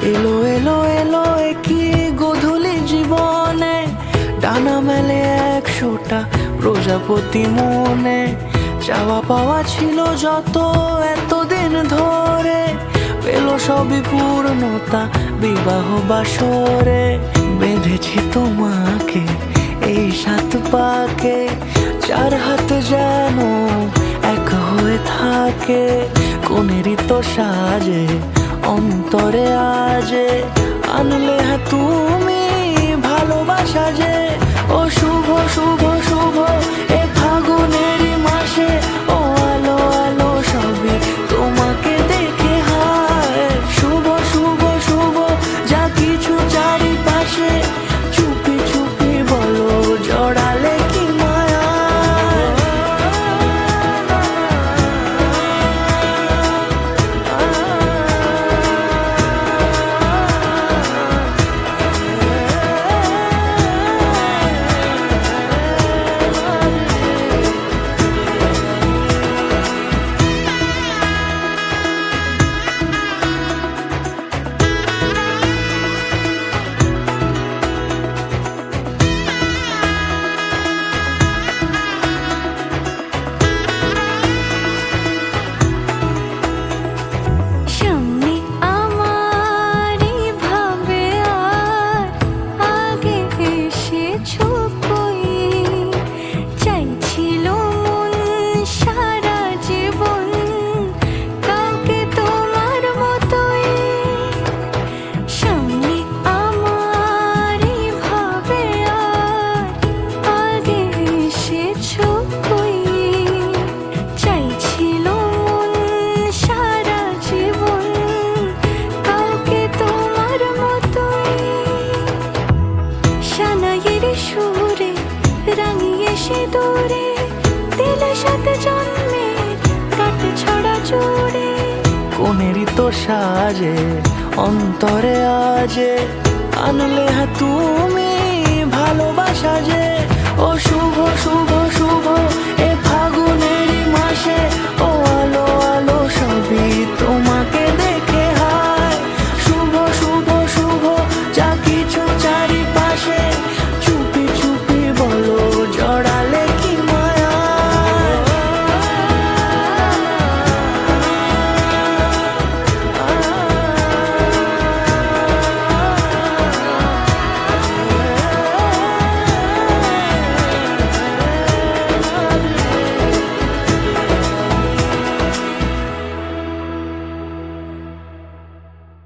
এলো এলো এলো কি গধূলি জীবনে, ডানা মেলে 100টা প্রজাপতি মনে। চাওয়া পাওয়া ছিল যত এতদিন ধরে, পেল সবই পূর্ণতা বিবাহ বাসরে। বেঁধেছি তোমাকে এই 7 পাকে, 4 হাত যেন এক হয়ে থাকে। কোনেরই তো সাজে অন্তরে আজে, আনলে তুমি ভালোবাসা যে। ও শুভ শুভ শুভ এ ফাগুনেরই মাসে, ও আলো আলো সবই তোমাকে দেখে হায়। শুভ শুভ শুভ যা কিছু চারিপাশে, চুপি চুপি বলো জড়ালে কি মায়া। সুরে রাঙিয়ে সে দূরে, দিলে 7 জন্মের কাটে ছড়া জোরে। কোনেরই তো সাজে অন্তরে আজে, আনলে তুমি ভালোবাসা যে। ও শুভ শুভ শুভ এ